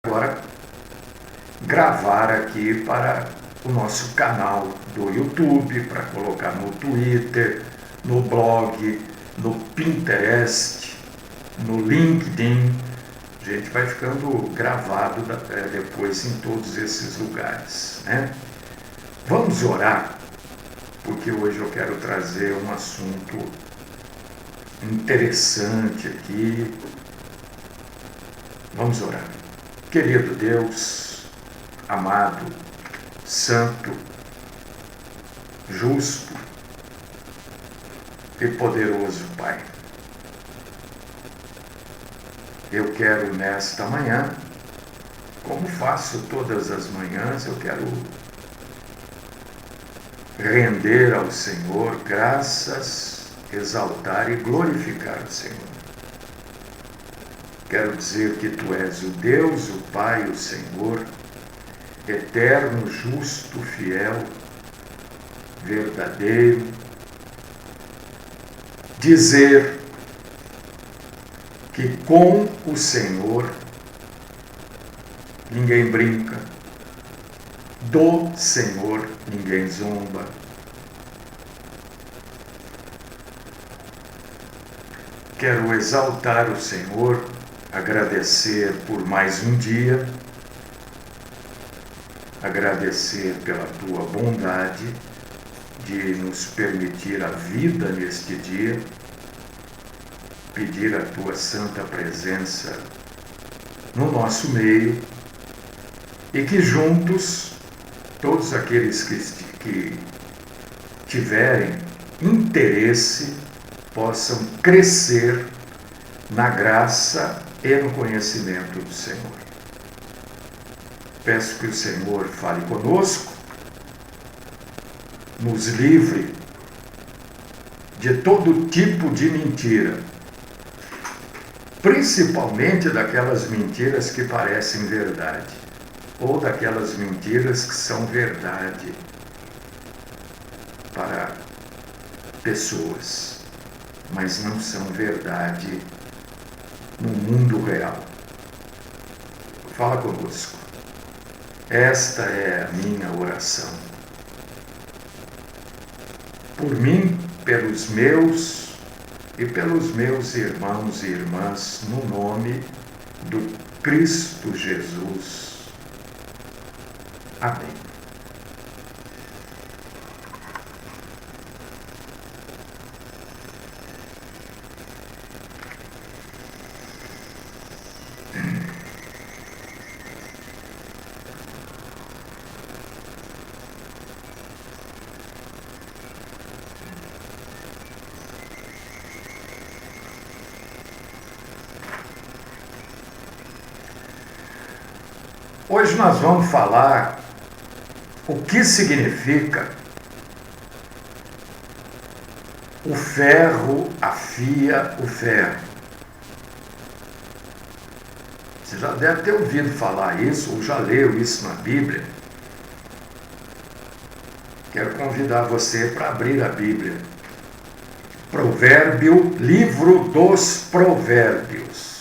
agora gravar aqui para o nosso canal do YouTube, para colocar no Twitter, no blog, no Pinterest, no LinkedIn. A gente vai ficando gravado depois em todos esses lugares, né? Vamos orar, porque hoje eu quero trazer um assunto interessante aqui. Vamos orar. Querido Deus, amado, santo, justo e poderoso Pai, eu quero nesta manhã, como faço todas as manhãs, eu quero render ao Senhor graças, exaltar e glorificar o Senhor. Quero dizer que Tu és o Deus, o Pai, o Senhor, eterno, justo, fiel, verdadeiro. Dizer que com o Senhor ninguém brinca, do Senhor ninguém zomba. Quero exaltar o Senhor, agradecer por mais um dia, agradecer pela Tua bondade de nos permitir a vida neste dia, pedir a Tua santa presença no nosso meio e que juntos, todos aqueles que tiverem interesse possam crescer na graça e no conhecimento do Senhor. Peço que o Senhor fale conosco, nos livre de todo tipo de mentira, principalmente daquelas mentiras que parecem verdade, ou daquelas mentiras que são verdade para pessoas, mas não são verdade no mundo real. Fala conosco. Esta é a minha oração. Por mim, pelos meus e pelos meus irmãos e irmãs, no nome do Cristo Jesus. Amém. Hoje nós vamos falar o que significa o ferro afia o ferro. Você já deve ter ouvido falar isso, ou já leu isso na Bíblia. Quero convidar você para abrir a Bíblia. Livro dos Provérbios.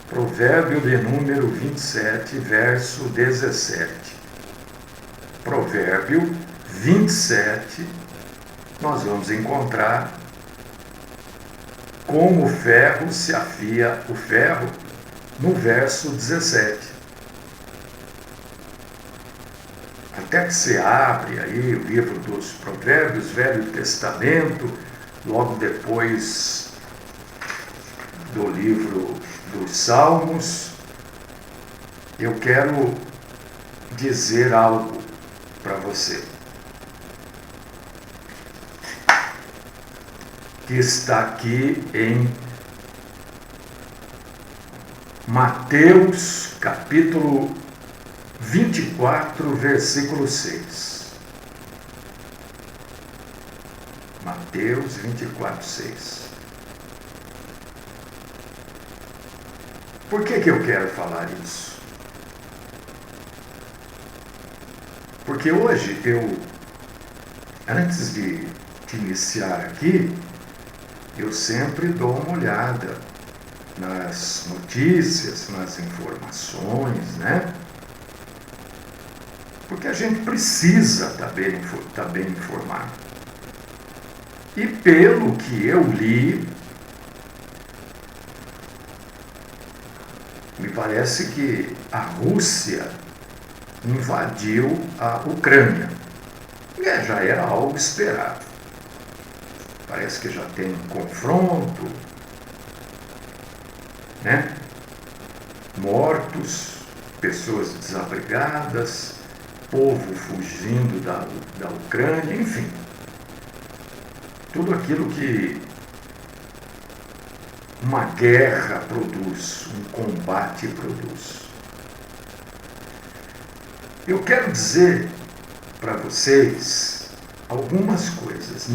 Provérbio de número 27, verso 17. Provérbio 27, nós vamos encontrar como o ferro se afia o ferro no verso 17. Até que você abre aí o livro dos Provérbios, Velho Testamento, logo depois do livro dos Salmos, eu quero dizer algo para você que está aqui em Mateus capítulo 24, versículo 6. Mateus 24, 6. Por que eu quero falar isso? Porque hoje antes de iniciar aqui, eu sempre dou uma olhada nas notícias, nas informações, né? Porque a gente precisa estar bem informado. E pelo que eu li, me parece que a Rússia invadiu a Ucrânia. E já era algo esperado. Parece que já tem um confronto, né? Mortos, pessoas desabrigadas, povo fugindo da Ucrânia, enfim. Tudo aquilo que uma guerra produz, um combate produz. Eu quero dizer para vocês algumas coisas.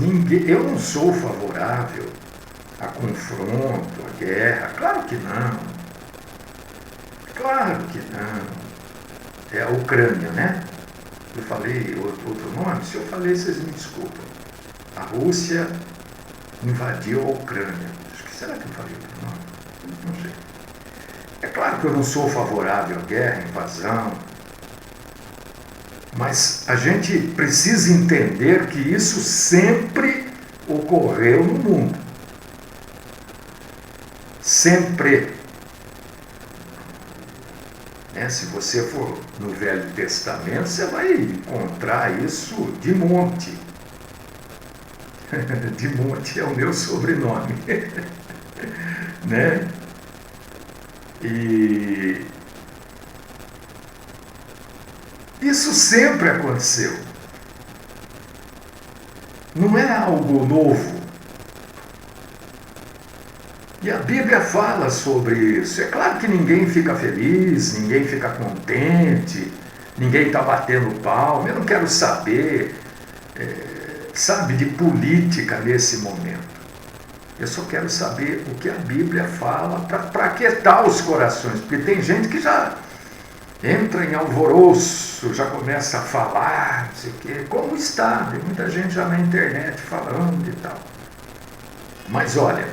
Eu não sou favorável a confronto, a guerra. Claro que não. Claro que não. É a Ucrânia, né? Eu falei outro nome? Se eu falei, vocês me desculpam. A Rússia invadiu a Ucrânia. Será que eu falei outro nome? Não sei. É claro que eu não sou favorável à guerra, à invasão, mas a gente precisa entender que isso sempre ocorreu no mundo. Sempre. Se você for no Velho Testamento, você vai encontrar isso de monte. De monte é o meu sobrenome. Né? E isso sempre aconteceu. Não é algo novo. E a Bíblia fala sobre isso. É claro que ninguém fica feliz, ninguém fica contente, ninguém está batendo palma. Eu não quero saber, de política nesse momento. Eu só quero saber o que a Bíblia fala para aquietar os corações. Porque tem gente que já entra em alvoroço, já começa a falar, não sei o quê. Como está? Tem muita gente já na internet falando e tal. Mas olha,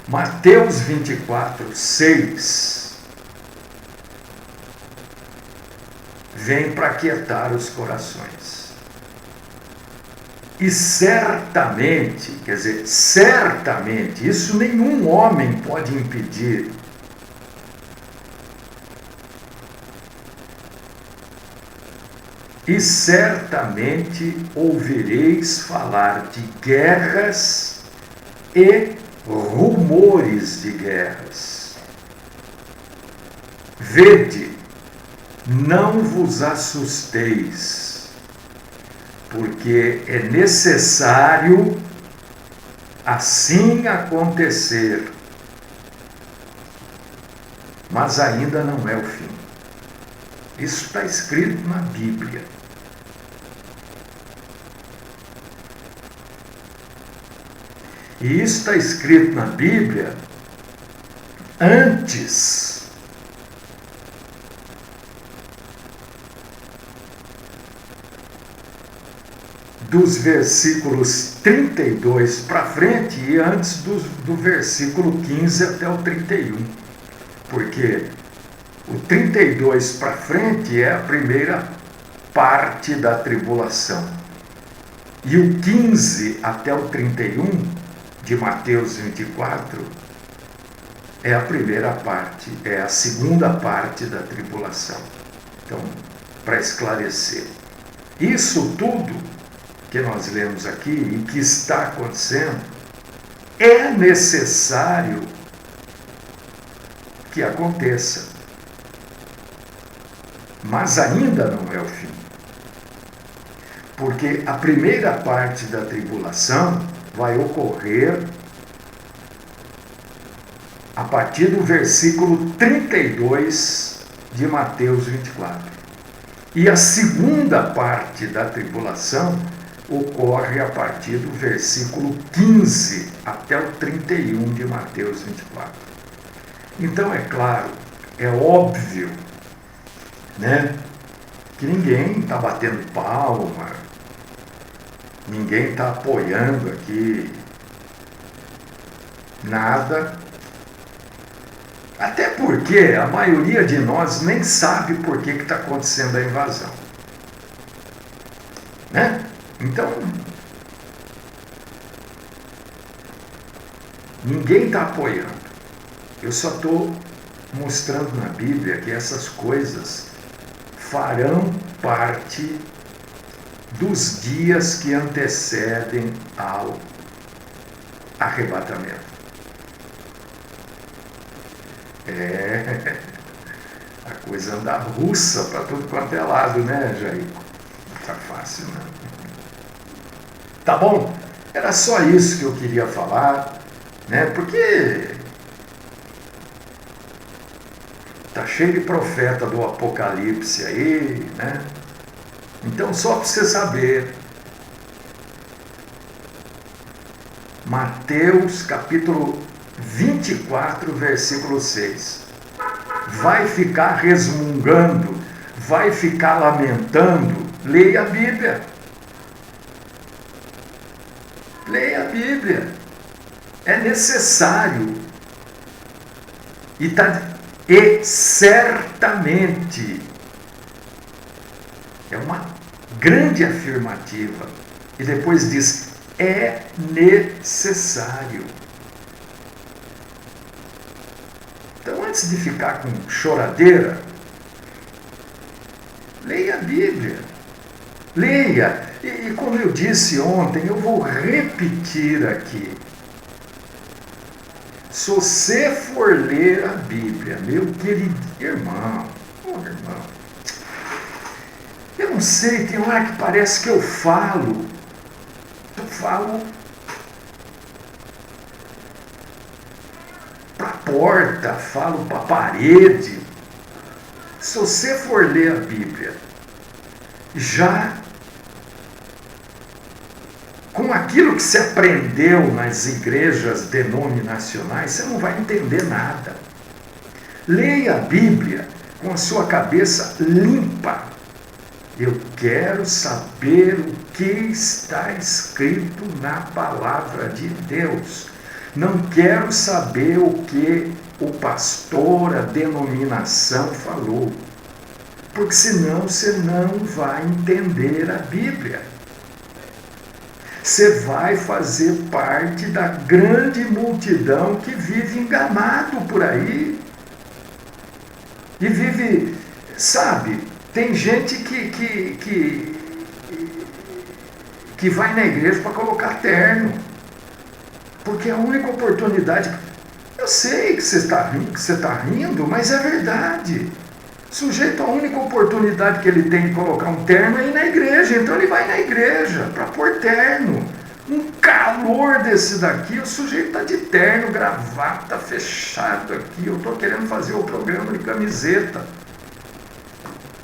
Mateus 24, 6 vem para aquietar os corações. E certamente, isso nenhum homem pode impedir. E certamente ouvireis falar de guerras e rumores de guerras. Vede, não vos assusteis, porque é necessário assim acontecer, mas ainda não é o fim. Isso está escrito na Bíblia. E isso está escrito na Bíblia antes dos versículos 32 para frente e antes do versículo 15 até o 31. Porque o 32 para frente é a primeira parte da tribulação. E o 15 até o 31 de Mateus 24 é a primeira parte, é a segunda parte da tribulação. Então, para esclarecer, isso tudo que nós lemos aqui e que está acontecendo, é necessário que aconteça. Mas ainda não é o fim. Porque a primeira parte da tribulação vai ocorrer a partir do versículo 32 de Mateus 24. E a segunda parte da tribulação ocorre a partir do versículo 15 até o 31 de Mateus 24. Então, é claro, é óbvio, né, que ninguém está batendo palma, ninguém está apoiando aqui nada Até porque a maioria de nós nem sabe por que está acontecendo a invasão. Né? Então, ninguém está apoiando. Eu só estou mostrando na Bíblia que essas coisas farão parte dos dias que antecedem ao arrebatamento. A coisa anda russa para tudo quanto é lado, né, Jair? Não tá fácil, não. Tá bom? Era só isso que eu queria falar, né? Porque tá cheio de profeta do Apocalipse aí, né? Então, só para você saber, Mateus capítulo 24, versículo 6. Vai ficar resmungando, vai ficar lamentando, leia a Bíblia. Leia a Bíblia. É necessário. E certamente é uma grande afirmativa. E depois diz, é necessário. Então, antes de ficar com choradeira, leia a Bíblia. Leia. E como eu disse ontem, eu vou repetir aqui. Se você for ler a Bíblia, meu querido irmão, eu não sei, tem hora que parece que eu falo para a porta, falo para a parede. Se você for ler a Bíblia, já com aquilo que se aprendeu nas igrejas denominacionais, você não vai entender nada. Leia a Bíblia com a sua cabeça limpa. Eu quero saber o que está escrito na palavra de Deus. Não quero saber o que o pastor, a denominação falou. Porque senão você não vai entender a Bíblia. Você vai fazer parte da grande multidão que vive enganado por aí. E vive, sabe, tem gente que vai na igreja para colocar terno. Porque é a única oportunidade. Eu sei que você está rindo, mas é verdade. Sujeito, a única oportunidade que ele tem de colocar um terno é ir na igreja. Então ele vai na igreja para pôr terno. Um calor desse daqui, o sujeito está de terno, gravata, fechado aqui. Eu estou querendo fazer o programa de camiseta.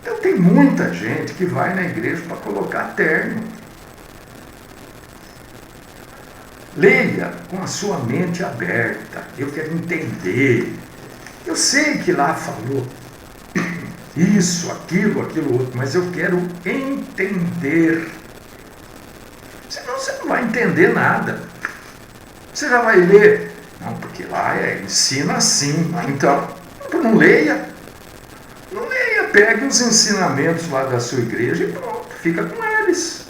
Então tem muita gente que vai na igreja para colocar terno. Leia com a sua mente aberta. Eu quero entender. Eu sei que lá falou isso, aquilo outro, mas eu quero entender. Senão você não vai entender nada. Você já vai ler. Não, porque lá ensina assim. Então, não leia. Não leia. Pegue os ensinamentos lá da sua igreja e pronto, fica com eles.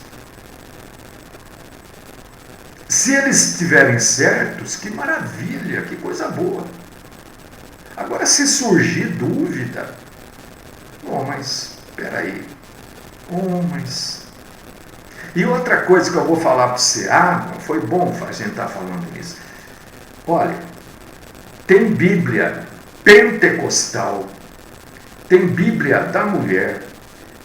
Se eles estiverem certos, que maravilha, que coisa boa. Agora, se surgir dúvida, mas espera aí. E outra coisa que eu vou falar para você, foi bom a gente estar falando isso. Olha, tem Bíblia pentecostal, tem Bíblia da mulher,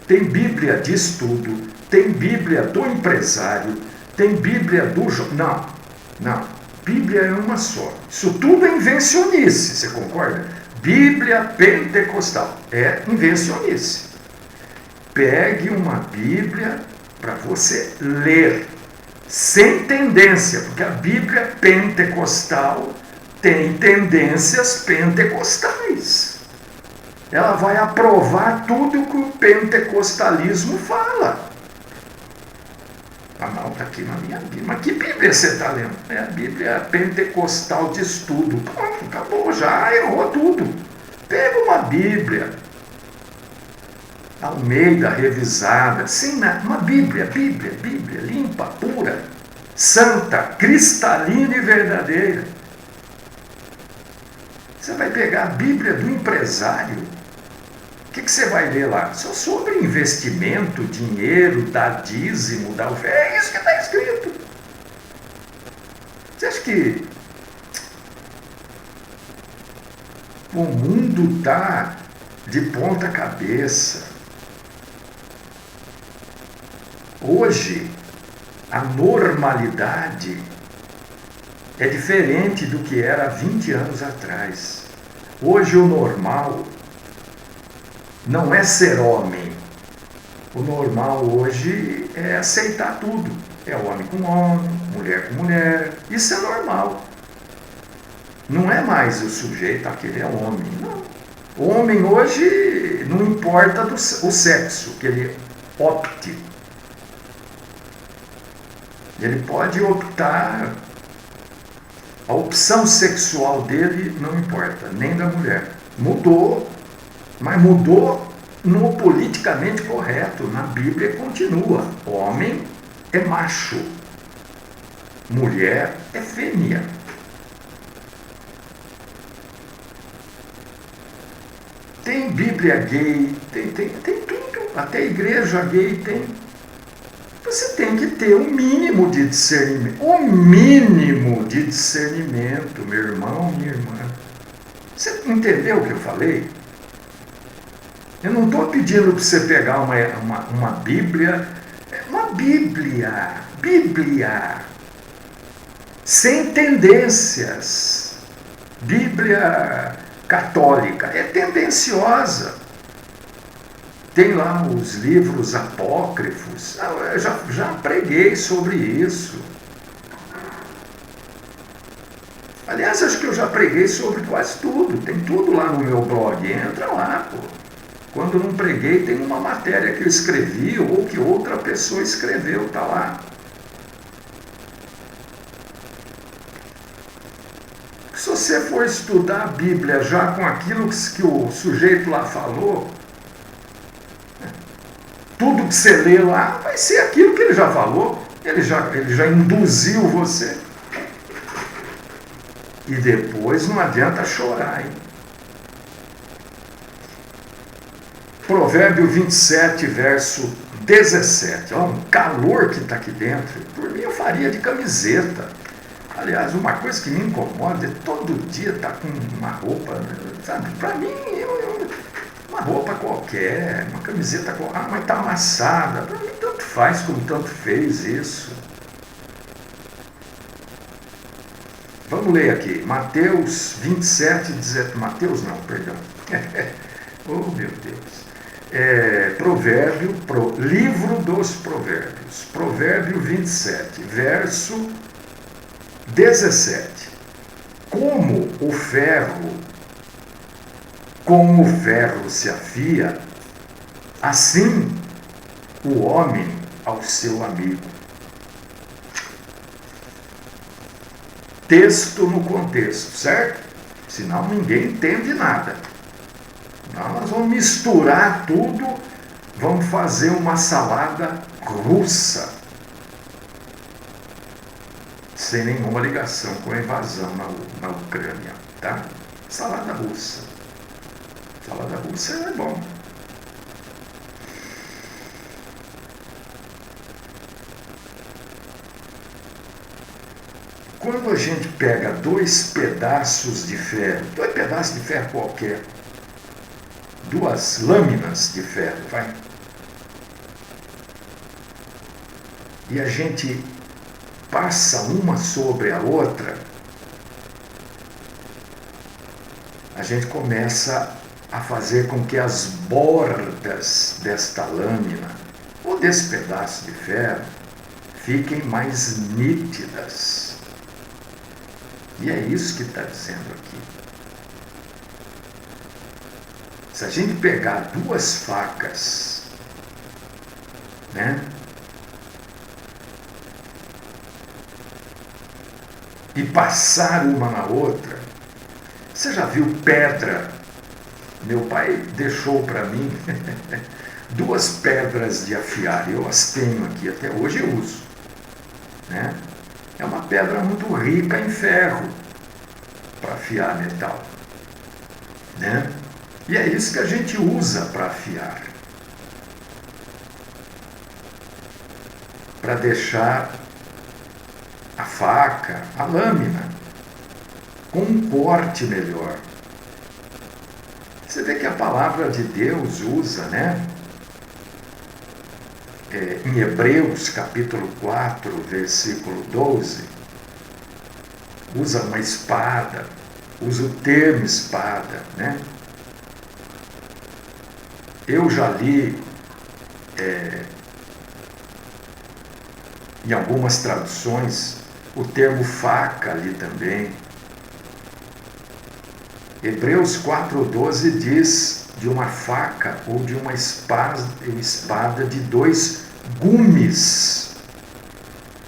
tem Bíblia de estudo, tem Bíblia do empresário, tem Bíblia do... Não, Bíblia é uma só. Isso tudo é invencionice, você concorda? Bíblia pentecostal é invencionice. Pegue uma Bíblia para você ler, sem tendência, porque a Bíblia pentecostal tem tendências pentecostais. Ela vai aprovar tudo o que o pentecostalismo fala. Não, está aqui. aqui na minha Bíblia. Mas que Bíblia você está lendo? É a Bíblia Pentecostal de Estudo. Pronto, acabou, já errou tudo. Pega uma Bíblia Almeida, revisada, sim, uma Bíblia, limpa, pura, santa, cristalina e verdadeira. Você vai pegar a Bíblia do empresário. O que você vai ler lá? Só sobre investimento, dinheiro, dar dízimo, dar oferta. É isso que está escrito. Você acha que o mundo está de ponta cabeça? Hoje, a normalidade é diferente do que era há 20 anos atrás. Hoje o normal não é ser homem. O normal hoje é aceitar tudo. É homem com homem, mulher com mulher. Isso é normal. Não é mais o sujeito, aquele é homem. Não. O homem hoje não importa o sexo que ele opte. Ele pode optar, a opção sexual dele não importa, nem da mulher. Mudou, mas mudou no politicamente correto. Na Bíblia continua: homem é macho, mulher é fêmea. Tem Bíblia gay, tem tudo, até igreja gay tem. Você tem que ter um mínimo de discernimento. O mínimo de discernimento, meu irmão, minha irmã. Você entendeu o que eu falei? Eu não estou pedindo para você pegar uma Bíblia. Uma Bíblia. Sem tendências. Bíblia católica. É tendenciosa. Tem lá os livros apócrifos. Eu já preguei sobre isso. Aliás, acho que eu já preguei sobre quase tudo. Tem tudo lá no meu blog. Entra lá, pô. Quando não preguei, tem uma matéria que eu escrevi ou que outra pessoa escreveu. Está lá. Se você for estudar a Bíblia já com aquilo que o sujeito lá falou, tudo que você lê lá vai ser aquilo que ele já falou, ele já induziu você. E depois não adianta chorar, hein? Provérbio 27, verso 17. Olha um calor que está aqui dentro. Por mim eu faria de camiseta. Aliás, uma coisa que me incomoda é todo dia estar com uma roupa, sabe? Para mim, uma roupa qualquer, uma camiseta qualquer, mas está amassada. Para mim, tanto faz como tanto fez isso. Vamos ler aqui, Mateus 27, 17. Mateus não, perdão. Oh, meu Deus. Livro dos Provérbios. Provérbio 27, verso 17. Como o ferro se afia, assim o homem ao seu amigo. Texto no contexto, certo? Senão ninguém entende nada. Nós vamos misturar tudo, vamos fazer uma salada russa, sem nenhuma ligação com a invasão na Ucrânia, tá? Salada russa. Salada russa é bom. Quando a gente pega dois pedaços de ferro qualquer, duas lâminas de ferro, vai, e a gente passa uma sobre a outra, a gente começa a fazer com que as bordas desta lâmina ou desse pedaço de ferro fiquem mais nítidas. E é isso que está dizendo aqui. Se a gente pegar duas facas, né, e passar uma na outra. Você já viu pedra? Meu pai deixou para mim 2 pedras de afiar, eu as tenho aqui, até hoje eu uso. Né? É uma pedra muito rica em ferro para afiar metal. Né? E é isso que a gente usa para afiar. Para deixar a faca, a lâmina, com um corte melhor. Você vê que a palavra de Deus usa, né? Em Hebreus capítulo 4, versículo 12, usa uma espada, usa o termo espada, né? Eu já li em algumas traduções o termo faca ali também. Hebreus 4,12 diz de uma faca ou de uma espada de 2 gumes.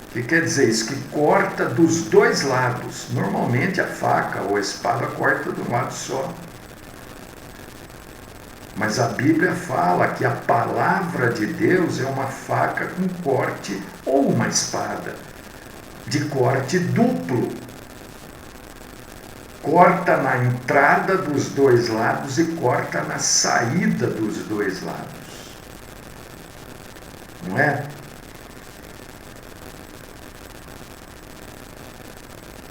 O que quer dizer isso? Que corta dos 2 lados. Normalmente a faca ou a espada corta de um lado só. Mas a Bíblia fala que a palavra de Deus é uma faca com corte ou uma espada de corte duplo. Corta na entrada dos 2 lados e corta na saída dos 2 lados. Não é?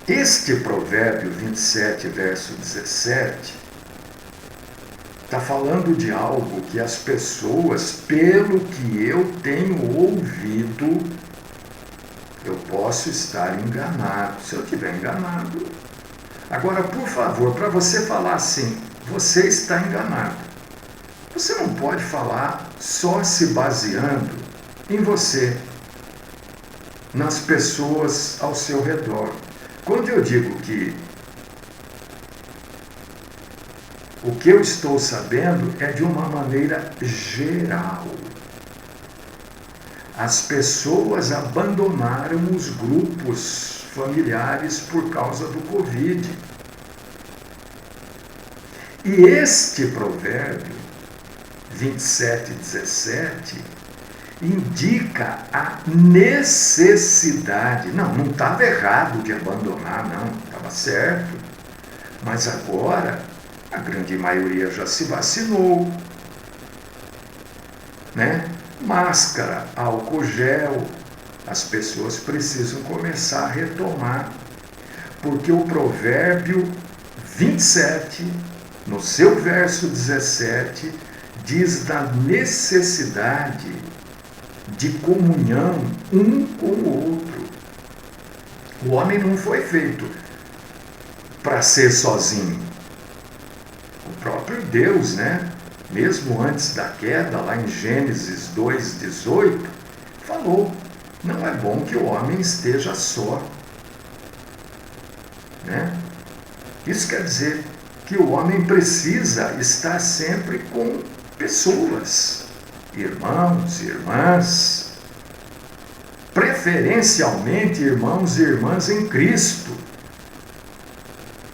Este provérbio 27, verso 17, está falando de algo que as pessoas, pelo que eu tenho ouvido, eu posso estar enganado. Se eu estiver enganado... Agora, por favor, para você falar assim, você está enganado. Você não pode falar só se baseando em você, nas pessoas ao seu redor. Quando eu digo que o que eu estou sabendo é de uma maneira geral. As pessoas abandonaram os grupos familiares por causa do Covid. E este provérbio 27:17 indica a necessidade. Não estava errado de abandonar, não, estava certo. Mas agora a grande maioria já se vacinou, né? Máscara, álcool gel, as pessoas precisam começar a retomar, porque o provérbio 27, no seu verso 17, diz da necessidade de comunhão um com o outro. O homem não foi feito para ser sozinho. O próprio Deus, né? Mesmo antes da queda, lá em Gênesis 2:18, falou: não é bom que o homem esteja só. Né? Isso quer dizer que o homem precisa estar sempre com pessoas, irmãos e irmãs, preferencialmente irmãos e irmãs em Cristo,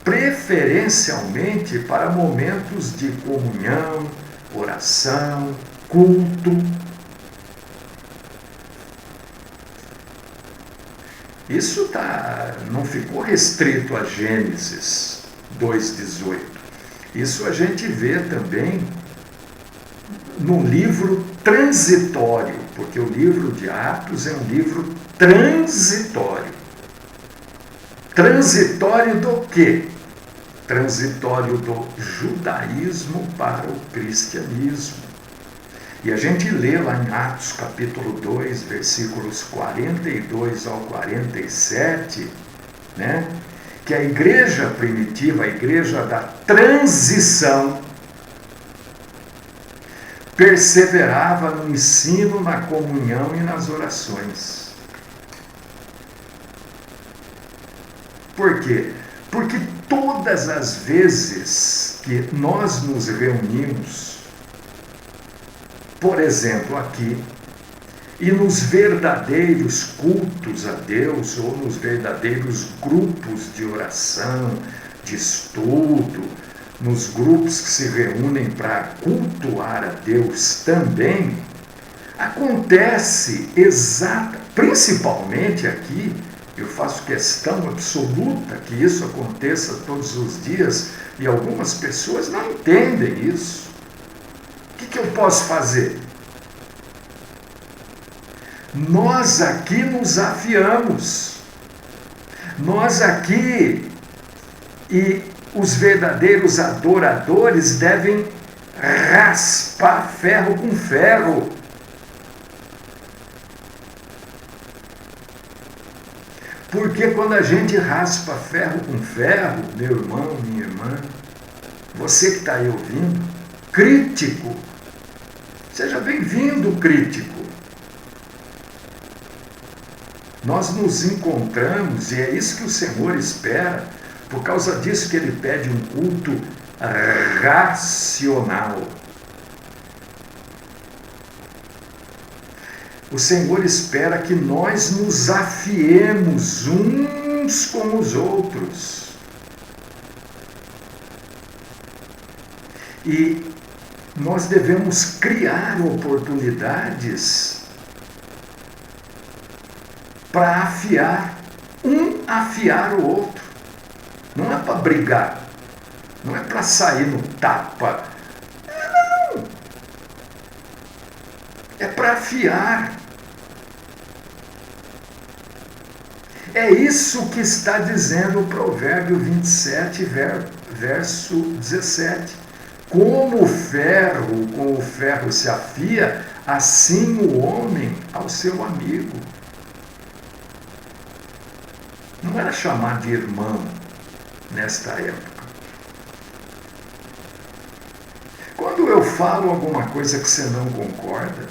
preferencialmente para momentos de comunhão, oração, culto. Isso não ficou restrito a Gênesis 2:18. Isso a gente vê também no livro transitório, porque o livro de Atos é um livro transitório. Transitório do quê? Transitório do judaísmo para o cristianismo. E a gente lê lá em Atos capítulo 2, versículos 42 ao 47, né, que a igreja primitiva, a igreja da transição, perseverava no ensino, na comunhão e nas orações. Por quê? Porque todas as vezes que nós nos reunimos, por exemplo, aqui, E nos verdadeiros cultos a Deus, ou nos verdadeiros grupos de oração, de estudo, nos grupos que se reúnem para cultuar a Deus também, acontece principalmente aqui, eu faço questão absoluta que isso aconteça todos os dias, e algumas pessoas não entendem isso. O que eu posso fazer? Nós aqui nos afiamos. Nós aqui, e os verdadeiros adoradores devem raspar ferro com ferro. Porque quando a gente raspa ferro com ferro, meu irmão, minha irmã, você que está aí ouvindo, crítico, seja bem-vindo, crítico. Nós nos encontramos, e é isso que o Senhor espera, por causa disso que Ele pede um culto racional. O Senhor espera que nós nos afiemos uns com os outros. E nós devemos criar oportunidades para afiar o outro. Não é para brigar, não é para sair no tapa, não. É para afiar. É isso que está dizendo o Provérbio 27, verso 17. Como com o ferro se afia, assim o homem ao seu amigo. Não era chamar de irmão nesta época. Quando eu falo alguma coisa que você não concorda,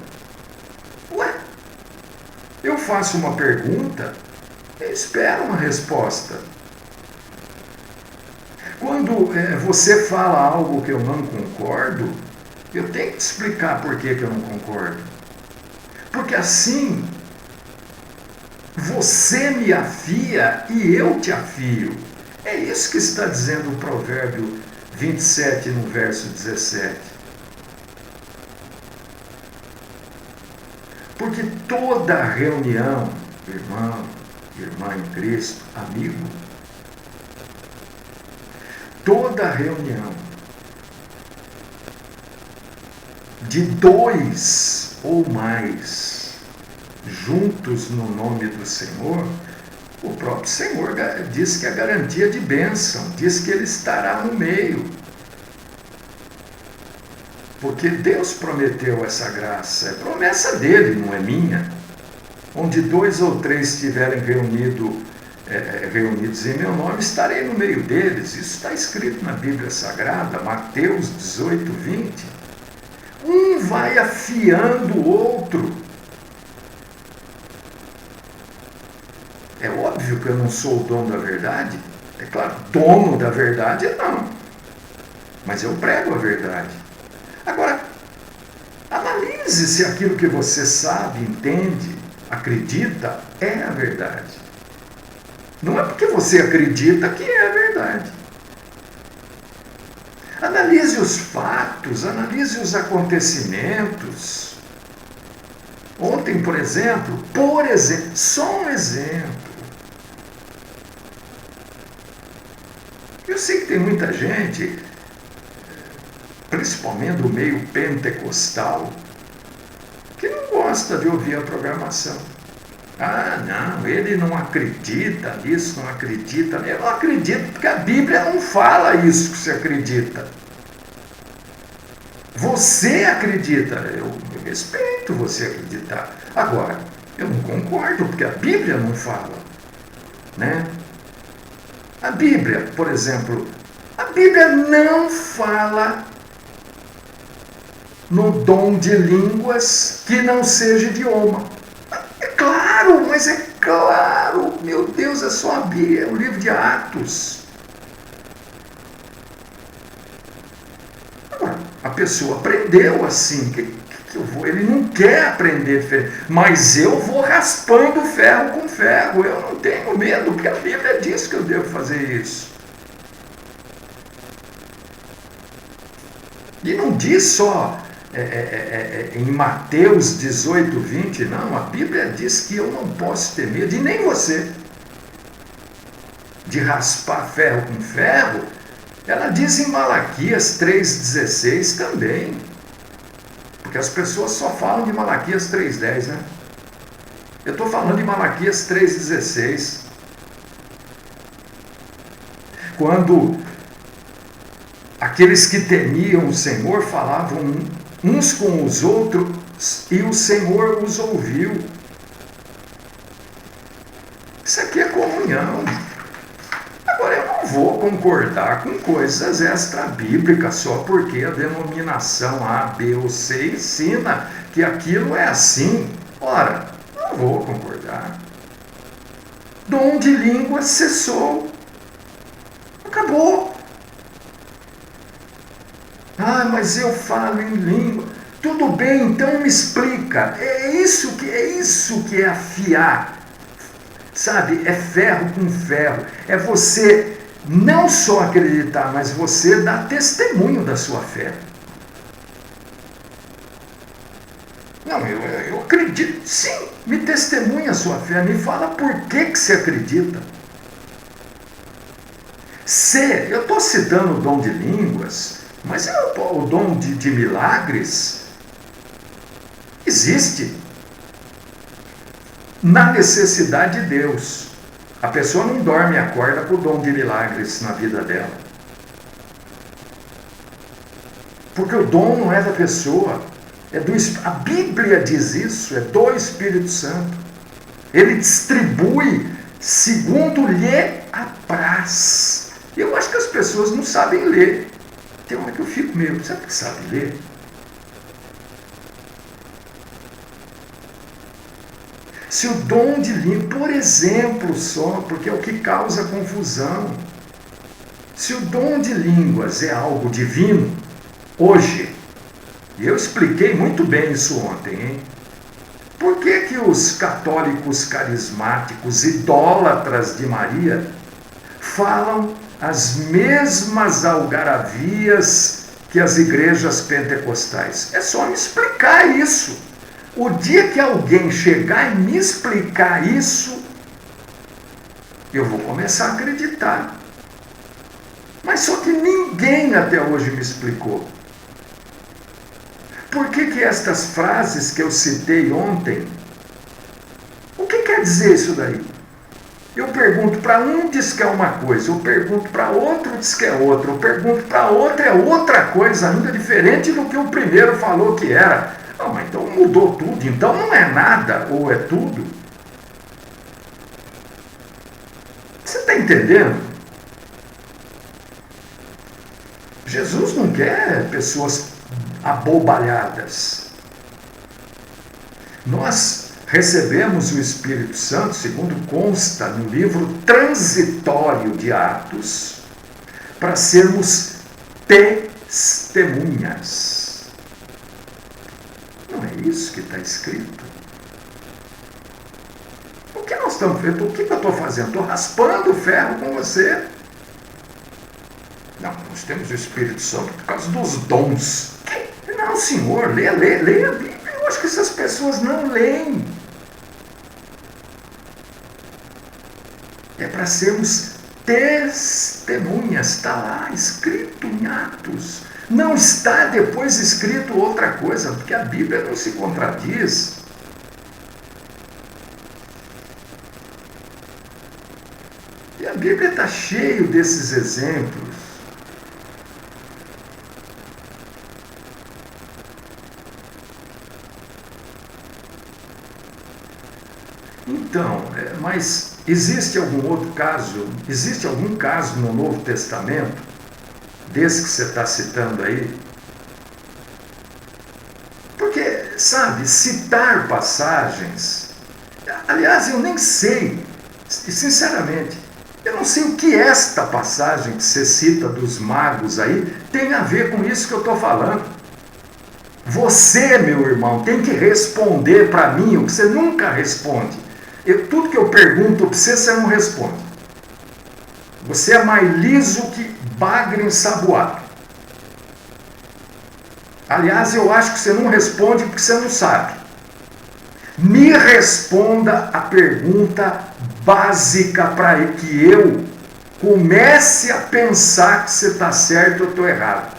eu faço uma pergunta, eu espero uma resposta. Quando você fala algo que eu não concordo, eu tenho que explicar por que eu não concordo. Porque assim, você me afia e eu te afio. É isso que está dizendo o Provérbio 27, no verso 17. Porque toda reunião, irmão, irmã em Cristo, amigo, toda reunião de 2 ou mais juntos no nome do Senhor, o próprio Senhor diz que é garantia de bênção, diz que Ele estará no meio. Porque Deus prometeu essa graça, é promessa dele, não é minha. Onde 2 ou 3 estiverem reunidos em meu nome, estarei no meio deles. Isso está escrito na Bíblia Sagrada, Mateus 18, 20. Um vai afiando o outro. É óbvio que eu não sou o dono da verdade. É claro, dono da verdade não. Mas eu prego a verdade. Agora, analise se aquilo que você sabe, entende, acredita, é a verdade. Não é porque você acredita que é a verdade. Analise os fatos, analise os acontecimentos. Ontem, por exemplo, só um exemplo. Eu sei que tem muita gente, principalmente do meio pentecostal, que não gosta de ouvir a programação. Ah, não, ele não acredita nisso, não acredita nisso. Eu não acredito porque a Bíblia não fala isso que você acredita. Você acredita, eu respeito você acreditar. Agora, eu não concordo porque a Bíblia não fala, né? A Bíblia, por exemplo, a Bíblia não fala no dom de línguas que não seja idioma. É claro, mas é claro, meu Deus, é só a Bíblia, é o livro de Atos. Agora, a pessoa aprendeu assim, que eu vou? Ele não quer aprender diferente, mas eu vou raspando ferro com ferro. Eu não tenho medo, porque a Bíblia diz que eu devo fazer isso. E não diz só em Mateus 18, 20, não. A Bíblia diz que eu não posso ter medo, e nem você, de raspar ferro com ferro. Ela diz em Malaquias 3,16 também. Porque as pessoas só falam de Malaquias 3,10, né? Eu estou falando de Malaquias 3,16. Quando aqueles que temiam o Senhor falavam uns com os outros e o Senhor os ouviu. Isso aqui é comunhão. Agora, eu não vou concordar com coisas extra-bíblicas só porque a denominação A, B ou C ensina que aquilo é assim. Ora, não vou concordar. Dom de língua cessou. Acabou. Ah, mas eu falo em língua. Tudo bem, então me explica. É isso que é afiar. Sabe, é ferro com ferro. É você não só acreditar, mas você dar testemunho da sua fé. Não, eu acredito, sim, me testemunha a sua fé, me fala por que você acredita. Eu estou citando o dom de línguas, mas o dom de milagres existe. Na necessidade de Deus. A pessoa não dorme e acorda com o dom de milagres na vida dela. Porque o dom não é da pessoa, a Bíblia diz isso, é do Espírito Santo. Ele distribui segundo lhe apraz. Eu acho que as pessoas não sabem ler. Tem uma que eu fico meio, sabe que sabe ler? Se o dom de língua, por exemplo só, porque é o que causa confusão, se o dom de línguas é algo divino, hoje, e eu expliquei muito bem isso ontem, hein? Por que os católicos carismáticos, idólatras de Maria, falam as mesmas algaravias que as igrejas pentecostais? É só me explicar isso. O dia que alguém chegar e me explicar isso, eu vou começar a acreditar. Mas só que ninguém até hoje me explicou. Por que estas frases que eu citei ontem, o que quer dizer isso daí? Eu pergunto para um, diz que é uma coisa, eu pergunto para outro, diz que é outra, eu pergunto para outro, é outra coisa ainda diferente do que o primeiro falou que era. Ah, mas então mudou tudo, então não é nada ou é tudo. Você está entendendo? Jesus não quer pessoas abobalhadas. Nós recebemos o Espírito Santo, segundo consta no livro transitório de Atos, para sermos testemunhas. Não é isso que está escrito? O que nós estamos fazendo? O que eu estou fazendo? Estou raspando o ferro com você. Não, nós temos o Espírito Santo por causa dos dons. Não, senhor, leia a Bíblia. Eu acho que essas pessoas não leem. É para sermos testemunhas. Está lá escrito em Atos. Não está depois escrito outra coisa, porque a Bíblia não se contradiz. E a Bíblia está cheia desses exemplos. Então, mas existe algum outro caso? Existe algum caso no Novo Testamento, desse que você está citando aí? Porque, sabe, citar passagens... Aliás, eu nem sei, sinceramente, eu não sei o que esta passagem que você cita dos magos aí tem a ver com isso que eu estou falando. Você, meu irmão, tem que responder para mim o que você nunca responde. Tudo que eu pergunto para você, você não responde. Você é mais liso que bagre ensaboado. Aliás, eu acho que você não responde porque você não sabe. Me responda a pergunta básica para que eu comece a pensar que você está certo ou estou errado.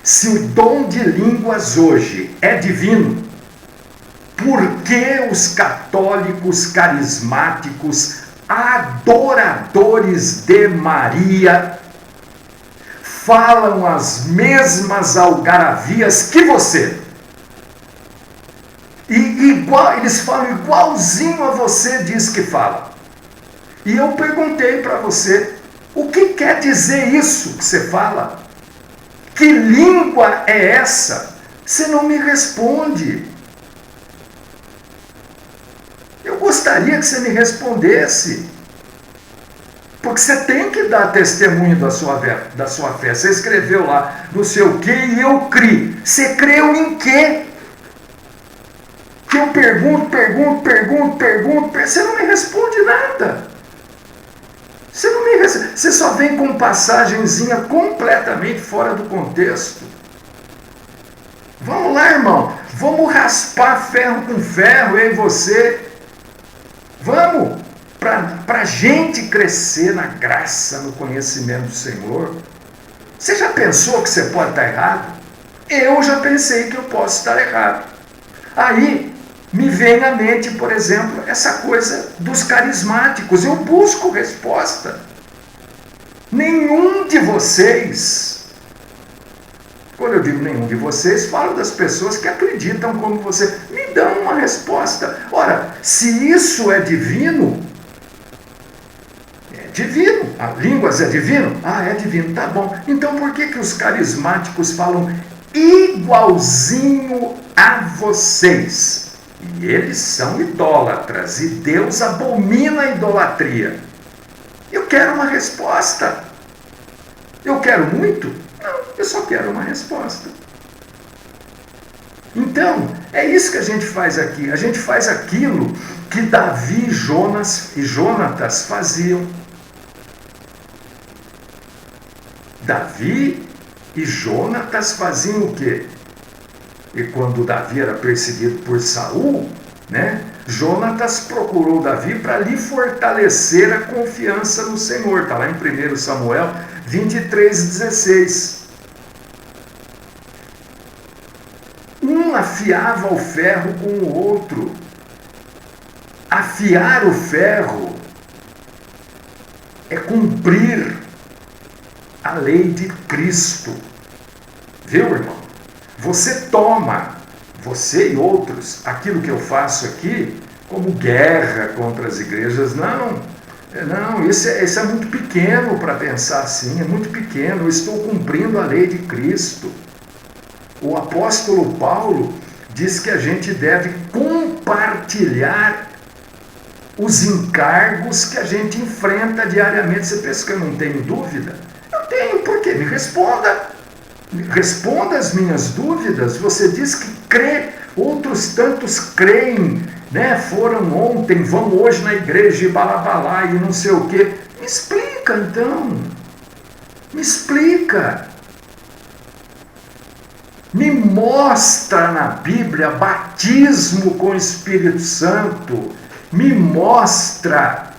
Se o dom de línguas hoje é divino, por que os católicos carismáticos, adoradores de Maria, falam as mesmas algaravias que você? Eles falam igualzinho a você diz que fala. E eu perguntei para você, o que quer dizer isso que você fala? Que língua é essa? Você não me responde. Eu gostaria que você me respondesse. Porque você tem que dar testemunho da sua fé. Você escreveu lá, não sei o que, e eu criei. Você creu em quê? Que eu pergunto, você não me responde nada. Você só vem com passagenzinha completamente fora do contexto. Vamos lá, irmão. Vamos raspar ferro com ferro, eu e você. Vamos. Para a gente crescer na graça, no conhecimento do Senhor. Você já pensou que você pode estar errado? Eu já pensei que eu posso estar errado. Aí me vem à mente, por exemplo, essa coisa dos carismáticos. Eu busco resposta. Nenhum de vocês, quando eu digo nenhum de vocês, falo das pessoas que acreditam como você, me dão uma resposta. Ora, se isso é divino, línguas é divino? É divino, tá bom. Então por que os carismáticos falam igualzinho a vocês? E eles são idólatras, e Deus abomina a idolatria. Eu quero uma resposta. Eu quero muito? Não, eu só quero uma resposta. Então, é isso que a gente faz aqui. A gente faz aquilo que Davi e Jonatas faziam. Davi e Jonatas faziam o quê? E quando Davi era perseguido por Saul, Jonatas procurou Davi para lhe fortalecer a confiança no Senhor. Está lá em 1 Samuel 23:16. Um afiava o ferro com o outro. Afiar o ferro é cumprir a lei de Cristo. Viu, irmão? Você toma, você e outros, aquilo que eu faço aqui, como guerra contra as igrejas. Não, isso é muito pequeno para pensar assim, é muito pequeno. Eu estou cumprindo a lei de Cristo. O apóstolo Paulo diz que a gente deve compartilhar os encargos que a gente enfrenta diariamente. Você pensa que eu não tenho dúvida? Eu tenho, por quê? Me responda. Responda as minhas dúvidas. Você diz que crê, outros tantos creem, foram ontem, vão hoje na igreja e balabalá e não sei o quê. Me explica então. Me explica. Me mostra na Bíblia batismo com o Espírito Santo. Me mostra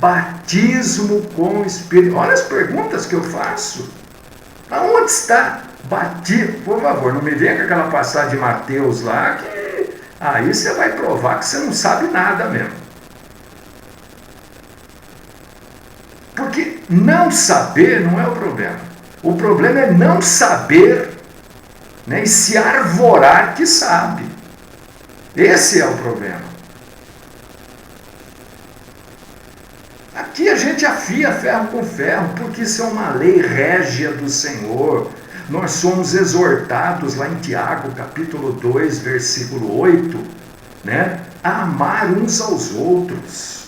batismo com o Espírito. Olha as perguntas que eu faço. Aonde está batismo? Por favor, não me venha com aquela passagem de Mateus lá, que aí você vai provar que você não sabe nada mesmo. Porque não saber não é o problema. O problema é não saber, e se arvorar que sabe. Esse é o problema. Aqui a gente afia ferro com ferro, porque isso é uma lei régia do Senhor. Nós somos exortados lá em Tiago, capítulo 2, versículo 8, a amar uns aos outros.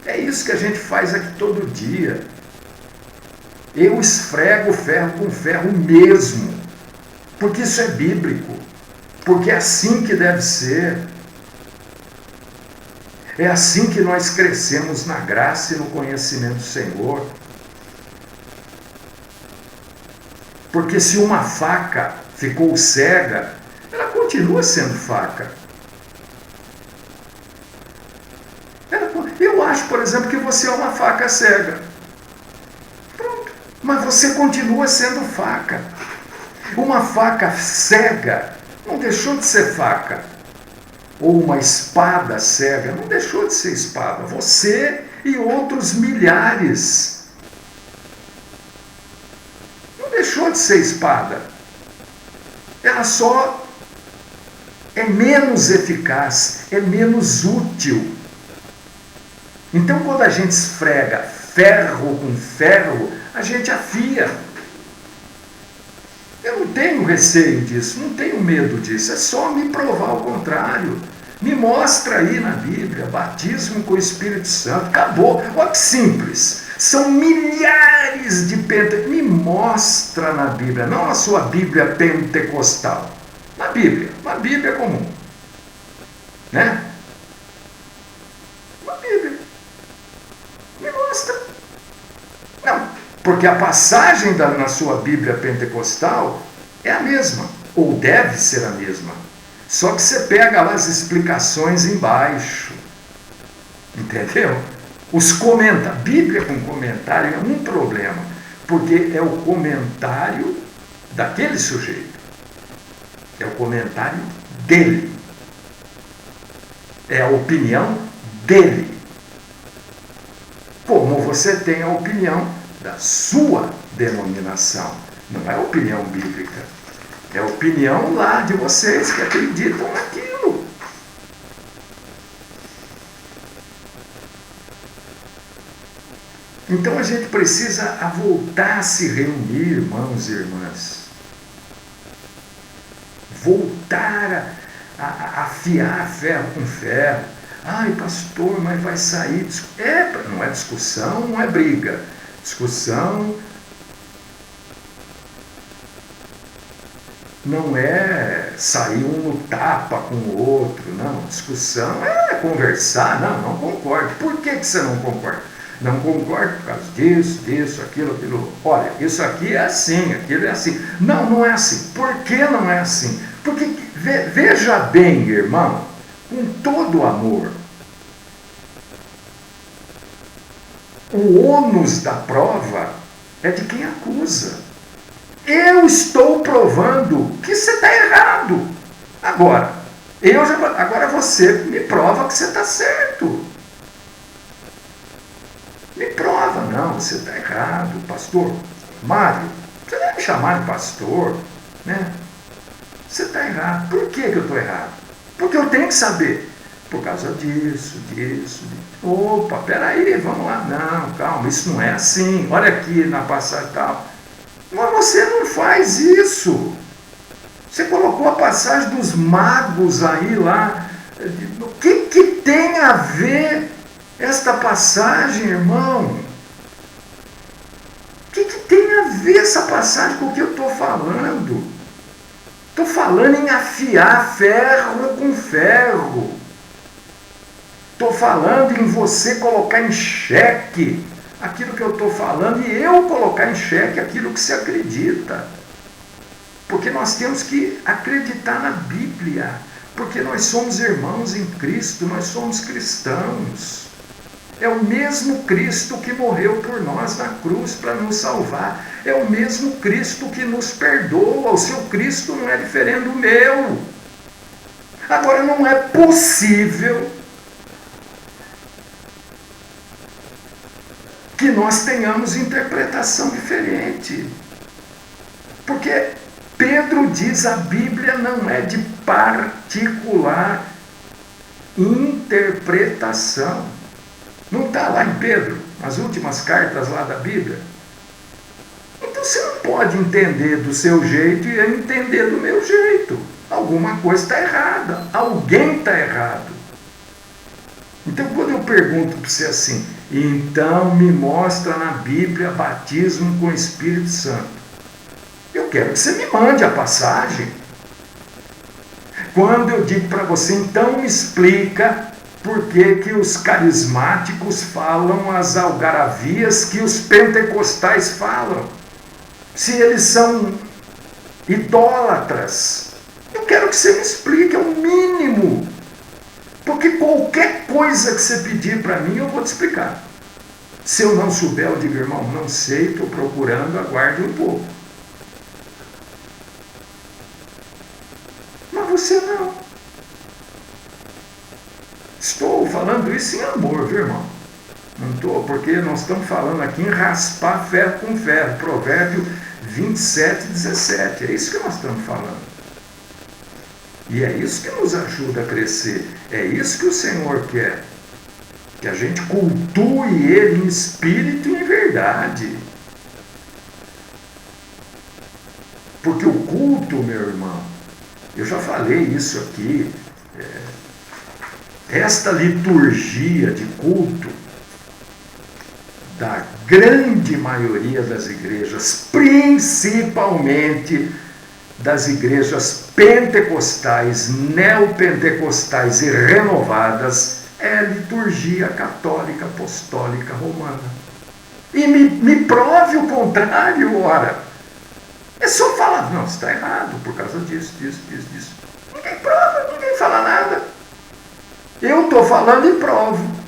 É isso que a gente faz aqui todo dia. Eu esfrego ferro com ferro mesmo. porque isso é bíblico, porque é assim que deve ser. É assim que nós crescemos na graça e no conhecimento do Senhor. Porque se uma faca ficou cega, ela continua sendo faca. Eu acho, por exemplo, que você é uma faca cega. Pronto. Mas você continua sendo faca. Uma faca cega não deixou de ser faca. Ou uma espada cega não deixou de ser espada. Você e outros milhares. Não deixou de ser espada. Ela só é menos eficaz, é menos útil. Então, quando a gente esfrega ferro com ferro, a gente afia. Eu não tenho receio disso, não tenho medo disso, é só me provar o contrário. Me mostra aí na Bíblia, batismo com o Espírito Santo, acabou. Olha que simples, são milhares de pentecostais. Me mostra na Bíblia, não na sua Bíblia pentecostal, na Bíblia comum, né? Na Bíblia, me mostra. Não, porque a passagem na sua Bíblia pentecostal é a mesma, ou deve ser a mesma. Só que você pega lá as explicações embaixo. Entendeu? Os comentários. Bíblia com comentário é um problema, porque é o comentário daquele sujeito. É o comentário dele. É a opinião dele. Como você tem a opinião da sua denominação. Não é a opinião bíblica. É a opinião lá de vocês que acreditam naquilo. Então a gente precisa voltar a se reunir, irmãos e irmãs. Voltar a afiar ferro com ferro. Ai, pastor, mas vai sair. Não é discussão, não é briga. Discussão não é sair um no tapa com o outro, não. Discussão é conversar. Não concordo. Por que você não concorda? Não concordo por causa disso, aquilo. Olha, isso aqui é assim, aquilo é assim. Não é assim. Por que não é assim? Porque, veja bem, irmão, com todo o amor, o ônus da prova é de quem acusa. Eu estou provando que você está errado. Agora você me prova que você está certo. Me prova, não, você está errado, pastor. Mário, você deve me chamar de pastor, né? Você está errado. Por que eu estou errado? Porque eu tenho que saber. Por causa disso. Opa, peraí, vamos lá. Não, calma, isso não é assim. Olha aqui na passagem e tal. Mas você não faz isso. Você colocou a passagem dos magos aí lá. O que tem a ver esta passagem, irmão? O que tem a ver essa passagem com o que eu estou falando? Estou falando em afiar ferro com ferro. Estou falando em você colocar em xeque aquilo que eu estou falando e eu colocar em xeque aquilo que você acredita. Porque nós temos que acreditar na Bíblia. Porque nós somos irmãos em Cristo, nós somos cristãos. É o mesmo Cristo que morreu por nós na cruz para nos salvar. É o mesmo Cristo que nos perdoa. O seu Cristo não é diferente do meu. Agora, não é possível que nós tenhamos interpretação diferente. Porque Pedro diz, a Bíblia não é de particular interpretação. Não está lá em Pedro, nas últimas cartas lá da Bíblia? Então você não pode entender do seu jeito e eu entender do meu jeito. Alguma coisa está errada, alguém está errado. Então quando eu pergunto para você assim, então me mostra na Bíblia batismo com o Espírito Santo. Eu quero que você me mande a passagem. Quando eu digo para você, então me explica por que os carismáticos falam as algaravias que os pentecostais falam. Se eles são idólatras. Eu quero que você me explique, é o mínimo. Porque qualquer coisa que você pedir para mim, eu vou te explicar. Se eu não souber, eu digo, irmão, não sei, estou procurando, aguarde um pouco. Mas você não. Estou falando isso em amor, viu, irmão? Não estou, porque nós estamos falando aqui em raspar ferro com ferro. Provérbio 27, 17. É isso que nós estamos falando. E é isso que nos ajuda a crescer. É isso que o Senhor quer. Que a gente cultue Ele em espírito e em verdade. Porque o culto, meu irmão, eu já falei isso aqui, esta liturgia de culto da grande maioria das igrejas, principalmente das igrejas pentecostais, neopentecostais e renovadas, é a liturgia católica apostólica romana. E me prove o contrário, ora. É só falar, não, você está errado por causa disso. Ninguém prova, ninguém fala nada. Eu estou falando e provo.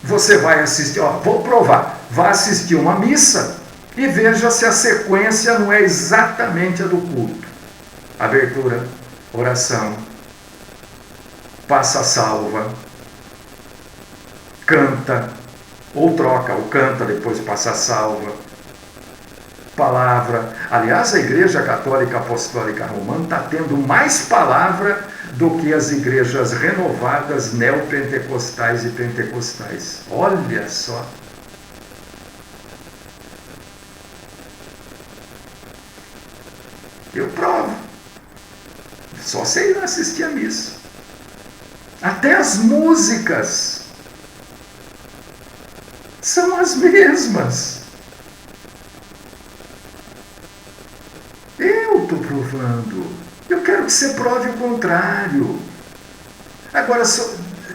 Você vai assistir, vou provar, vai assistir uma missa e veja se a sequência não é exatamente a do culto. Abertura, oração, passa a salva, canta, ou troca, ou canta, depois passa a salva, palavra. Aliás, a Igreja Católica Apostólica Romana está tendo mais palavra do que as igrejas renovadas, neopentecostais e pentecostais. Olha só. Eu provo. Só sei ir assistir a missa. Até as músicas são as mesmas. Eu estou provando. Eu quero que você prove o contrário. Agora,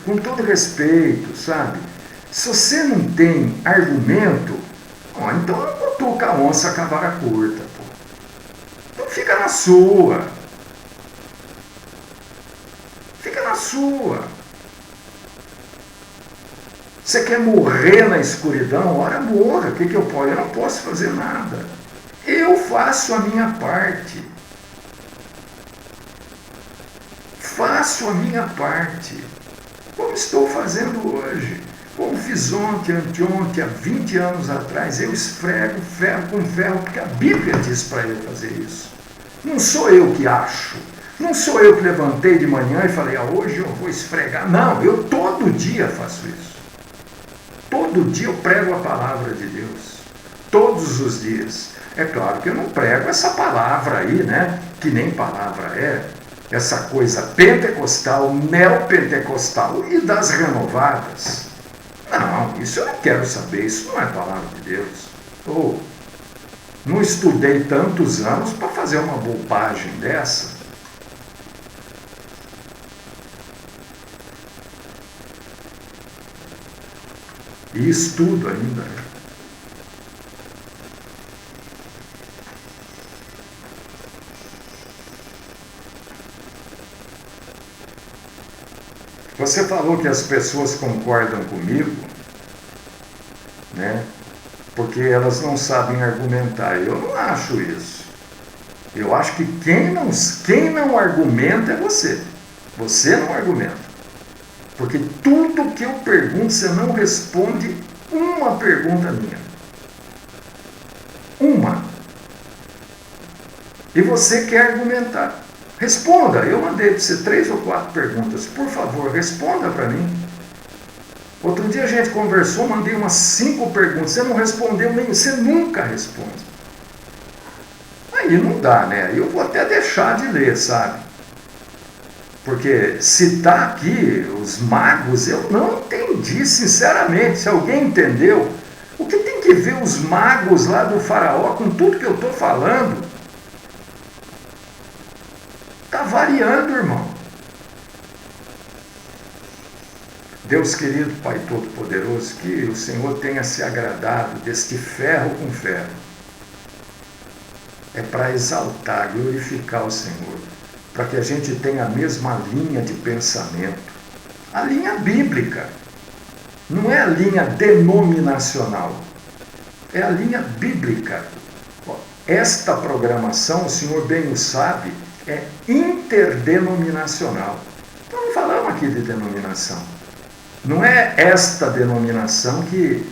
com todo respeito, sabe? Se você não tem argumento, então não cutuca a onça com a vara curta, pô. Então fica na sua. Fica na sua. Você quer morrer na escuridão? Ora, morra. O que eu posso? Eu não posso fazer nada. Eu faço a minha parte. Faço a minha parte. Como estou fazendo hoje. Como fiz ontem, anteontem, há 20 anos atrás. Eu esfrego ferro com ferro, porque a Bíblia diz para eu fazer isso. Não sou eu que acho. Não sou eu que levantei de manhã e falei, hoje eu vou esfregar. Não, eu todo dia faço isso. Todo dia eu prego a palavra de Deus. Todos os dias. É claro que eu não prego essa palavra aí, né? Que nem palavra é. Essa coisa pentecostal, neopentecostal e das renovadas. Não, isso eu não quero saber. Isso não é palavra de Deus. Não estudei tantos anos para fazer uma bobagem dessa. E estudo ainda. Você falou que as pessoas concordam comigo, né? Porque elas não sabem argumentar. Eu não acho isso. Eu acho que quem não argumenta é você. Você não argumenta. Porque tudo que eu pergunto, você não responde uma pergunta minha. Uma. E você quer argumentar. Responda. Eu mandei para você 3 ou 4 perguntas. Por favor, responda para mim. Outro dia a gente conversou, mandei umas 5 perguntas. Você não respondeu nem. Você nunca responde. Aí não dá, né? Eu vou até deixar de ler, sabe? Porque citar aqui os magos, eu não entendi, sinceramente. Se alguém entendeu, o que tem que ver os magos lá do faraó com tudo que eu estou falando? variando, irmão. Deus querido, Pai Todo-Poderoso, que o Senhor tenha se agradado deste ferro com ferro. É para exaltar, glorificar o Senhor, para que a gente tenha a mesma linha de pensamento, a linha bíblica. Não é a linha denominacional, é a linha bíblica. Esta programação, o senhor bem o sabe, é interdenominacional. Então não falamos aqui de denominação. Não é esta denominação que...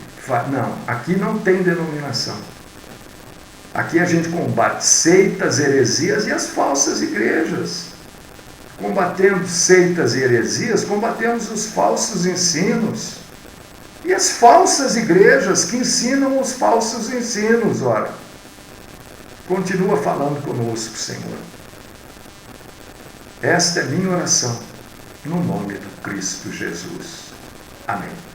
Não, aqui não tem denominação. Aqui a gente combate seitas, heresias e as falsas igrejas. Combatendo seitas e heresias, combatemos os falsos ensinos. E as falsas igrejas que ensinam os falsos ensinos, ora. Continua falando conosco, Senhor. Esta é minha oração, no nome do Cristo Jesus. Amém.